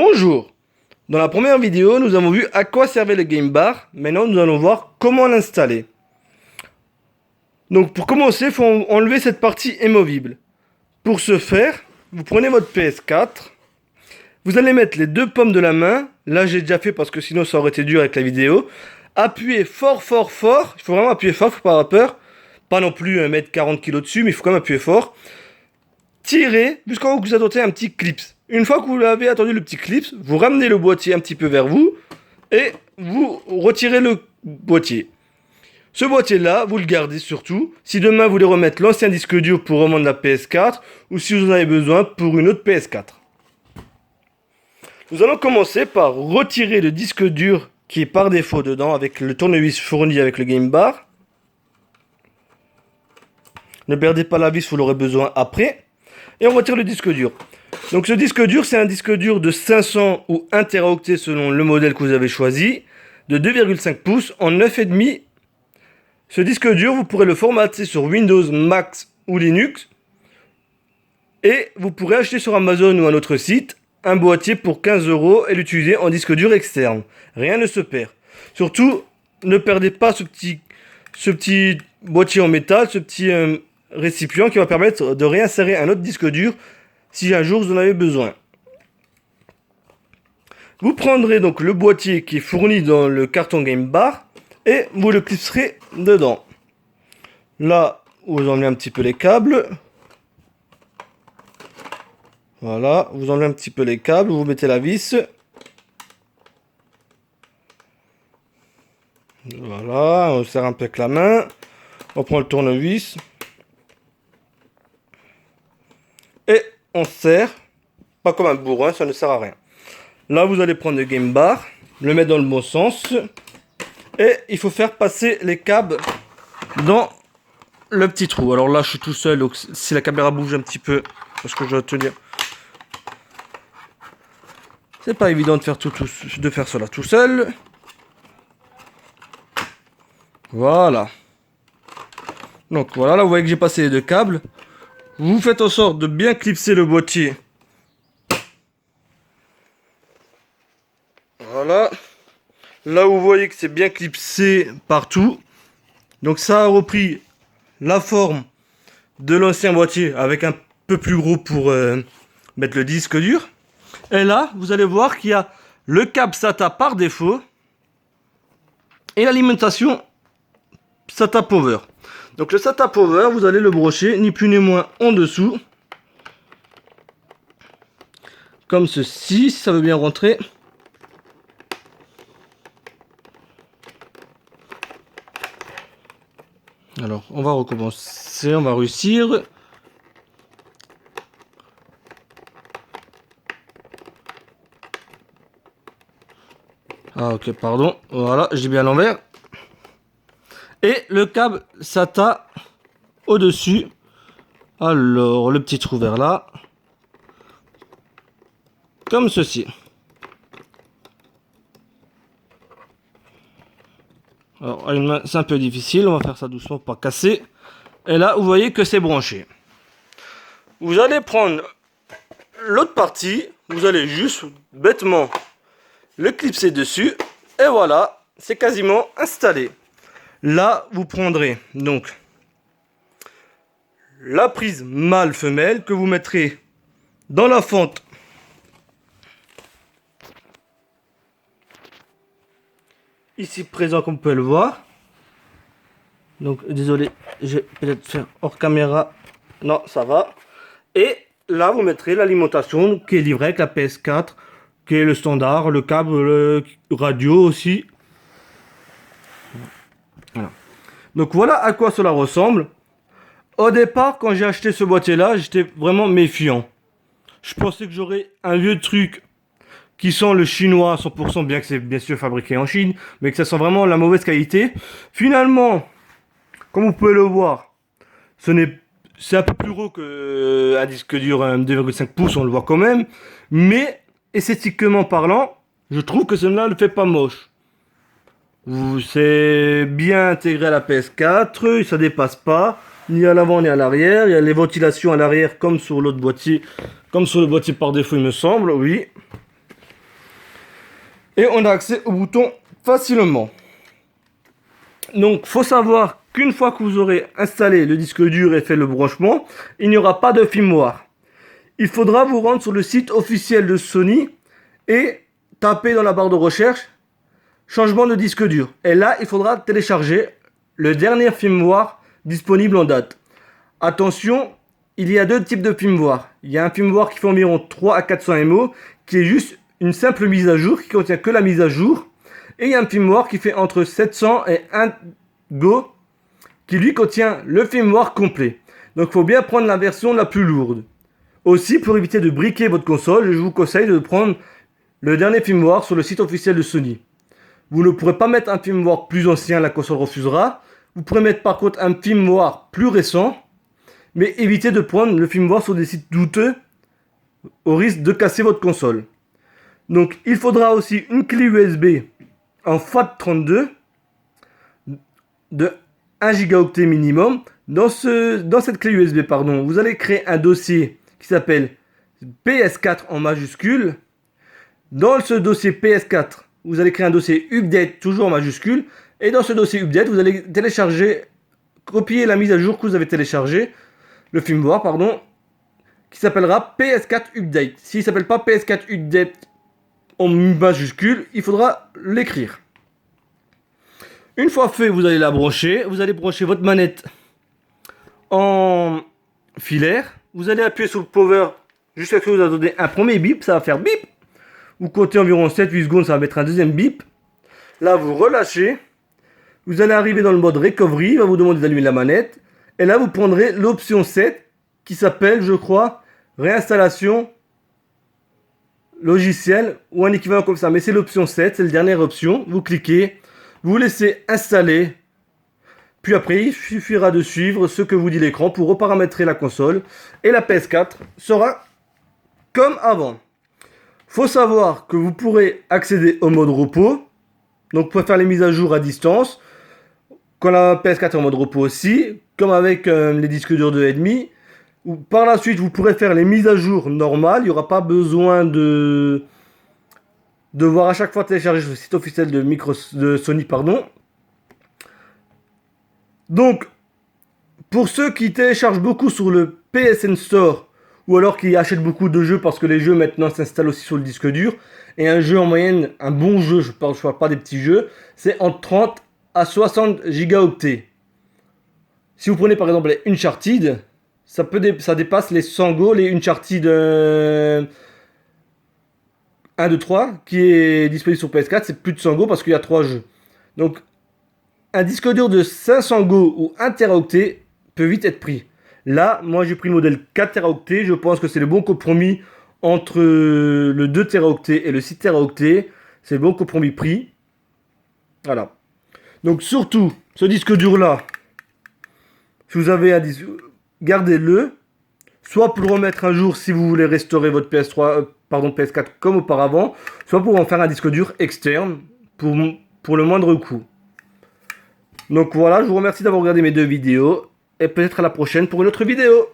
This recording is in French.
Bonjour. Dans la première vidéo, nous avons vu à quoi servait le Game Bar. Maintenant, nous allons voir comment l'installer. Donc, pour commencer, il faut enlever cette partie amovible. Pour ce faire, vous prenez votre PS4. Vous allez mettre les deux paumes de la main. Là, j'ai déjà fait parce que sinon, ça aurait été dur avec la vidéo. Appuyez fort, fort, fort. Il faut vraiment appuyer fort, faut pas avoir peur. Pas non plus mettre 40 kg dessus, mais il faut quand même appuyer fort. Tirez jusqu'en haut que vous attendez un petit clip. Une fois que vous avez attendu le petit clip, vous ramenez le boîtier un petit peu vers vous et vous retirez le boîtier. Ce boîtier-là, vous le gardez surtout. Si demain vous voulez remettre l'ancien disque dur pour remonter la PS4 ou si vous en avez besoin pour une autre PS4. Nous allons commencer par retirer le disque dur qui est par défaut dedans avec le tournevis fourni avec le Game Bar. Ne perdez pas la vis, vous l'aurez besoin après. Et on retire le disque dur. Donc ce disque dur, c'est un disque dur de 500 ou 1 Teraoctet selon le modèle que vous avez choisi, de 2,5 pouces en 9,5. Ce disque dur, vous pourrez le formater sur Windows, Mac ou Linux. Et vous pourrez acheter sur Amazon ou un autre site un boîtier pour 15 € et l'utiliser en disque dur externe. Rien ne se perd. Surtout, ne perdez pas ce petit boîtier en métal, ce petit récipient qui va permettre de réinsérer un autre disque dur si un jour vous en avez besoin. Vous prendrez donc le boîtier qui est fourni dans le carton Game Bar et vous le clipserez dedans. Là, vous enlevez un petit peu les câbles. Voilà, vous enlevez un petit peu les câbles, vous mettez la vis. Voilà, on serre un peu avec la main. On prend le tournevis. Et on serre, pas comme un bourrin, ça ne sert à rien. Là, vous allez prendre le Game Bar, le mettre dans le bon sens. Et il faut faire passer les câbles dans le petit trou. Alors là, je suis tout seul, donc si la caméra bouge un petit peu, parce que je dois tenir. C'est pas évident de faire cela tout seul. Voilà. Donc voilà, là vous voyez que j'ai passé les deux câbles. Vous faites en sorte de bien clipser le boîtier. Voilà. Là vous voyez que c'est bien clipsé partout. Donc ça a repris la forme de l'ancien boîtier avec un peu plus gros pour mettre le disque dur. Et là, vous allez voir qu'il y a le câble SATA par défaut et l'alimentation SATA Power. Donc le SATA Power, vous allez le brocher ni plus ni moins en dessous. Comme ceci, si ça veut bien rentrer. Alors, on va recommencer, on va réussir. Ah ok, pardon. Voilà, j'ai bien l'envers. Et le câble SATA au-dessus. Alors, le petit trou vers là. Comme ceci. Alors, à une main, c'est un peu difficile. On va faire ça doucement pour pas casser. Et là, vous voyez que c'est branché. Vous allez prendre l'autre partie. Vous allez juste bêtement le clipser dessus. Et voilà, c'est quasiment installé. Là, vous prendrez donc la prise mâle-femelle que vous mettrez dans la fente ici présent comme vous pouvez le voir. Donc désolé, je vais peut-être faire hors caméra. Non, ça va. Et là, vous mettrez l'alimentation qui est livrée avec la PS4, qui est le standard, le câble le radio aussi. Voilà. Donc voilà à quoi cela ressemble. Au départ, quand j'ai acheté ce boîtier-là, j'étais vraiment méfiant. Je pensais que j'aurais un vieux truc qui sent le chinois à 100%, bien que c'est bien sûr fabriqué en Chine, mais que ça sent vraiment la mauvaise qualité. Finalement, comme vous pouvez le voir, c'est un peu plus gros qu'un disque dur 2,5 pouces, on le voit quand même. Mais esthétiquement parlant, je trouve que cela ne fait pas moche. C'est bien intégré à la PS4, ça dépasse pas, ni à l'avant ni à l'arrière. Il y a les ventilations à l'arrière comme sur l'autre boîtier, comme sur le boîtier par défaut il me semble, oui. Et on a accès au bouton facilement. Donc, faut savoir qu'une fois que vous aurez installé le disque dur et fait le branchement, il n'y aura pas de firmware. Il faudra vous rendre sur le site officiel de Sony et taper dans la barre de recherche changement de disque dur. Et là, il faudra télécharger le dernier firmware disponible en date. Attention, il y a deux types de firmware. Il y a un firmware qui fait environ 3 à 400 MO, qui est juste une simple mise à jour, qui contient que la mise à jour. Et il y a un firmware qui fait entre 700 et 1 Go, qui lui contient le firmware complet. Donc il faut bien prendre la version la plus lourde. Aussi, pour éviter de briquer votre console, je vous conseille de prendre le dernier firmware sur le site officiel de Sony. Vous ne pourrez pas mettre un firmware plus ancien, la console refusera. Vous pourrez mettre par contre un firmware plus récent, mais évitez de prendre le firmware sur des sites douteux au risque de casser votre console. Donc il faudra aussi une clé USB en FAT32 de 1 Go minimum. Dans cette clé USB, vous allez créer un dossier qui s'appelle PS4 en majuscule. Dans ce dossier PS4, vous allez créer un dossier update toujours en majuscule. Et dans ce dossier update, vous allez télécharger, copier la mise à jour que vous avez téléchargée, le firmware, qui s'appellera PS4 Update. S'il ne s'appelle pas PS4 Update en majuscule, il faudra l'écrire. Une fois fait, vous allez la brancher. Vous allez brancher votre manette en filaire. Vous allez appuyer sur le power jusqu'à ce que vous entendez un premier bip. Ça va faire bip. Vous comptez environ 7-8 secondes, ça va mettre un deuxième bip. Là, vous relâchez. Vous allez arriver dans le mode recovery. Il va vous demander d'allumer la manette. Et là, vous prendrez l'option 7 qui s'appelle, je crois, réinstallation logiciel ou un équivalent comme ça. Mais c'est l'option 7, c'est la dernière option. Vous cliquez, vous laissez installer. Puis après, il suffira de suivre ce que vous dit l'écran pour reparamétrer la console. Et la PS4 sera comme avant. Faut savoir que vous pourrez accéder au mode repos. Donc, vous pouvez faire les mises à jour à distance. Quand la PS4 est en mode repos aussi, comme avec les disques durs de HDMI. Par la suite, vous pourrez faire les mises à jour normales. Il n'y aura pas besoin de devoir à chaque fois télécharger sur le site officiel de Sony. Donc, pour ceux qui téléchargent beaucoup sur le PSN Store, ou alors qui achètent beaucoup de jeux parce que les jeux maintenant s'installent aussi sur le disque dur, et un jeu en moyenne, un bon jeu, je parle pas des petits jeux, c'est entre 30 à 60 gigaoctets. Si vous prenez par exemple les Uncharted, ça dépasse les 100 Go, les Uncharted 1, 2, 3, qui est disponible sur PS4, c'est plus de 100 Go parce qu'il y a 3 jeux. Donc, un disque dur de 500 Go ou 1 Teraoctet peut vite être pris. Là, moi j'ai pris le modèle 4 Teraoctets, je pense que c'est le bon compromis entre le 2 Teraoctets et le 6 Teraoctets. C'est le bon compromis prix. Voilà. Donc surtout, ce disque dur là, si vous avez un disque, gardez-le. Soit pour le remettre un jour si vous voulez restaurer votre PS4 comme auparavant, soit pour en faire un disque dur externe pour le moindre coût. Donc voilà, je vous remercie d'avoir regardé mes deux vidéos et peut-être à la prochaine pour une autre vidéo.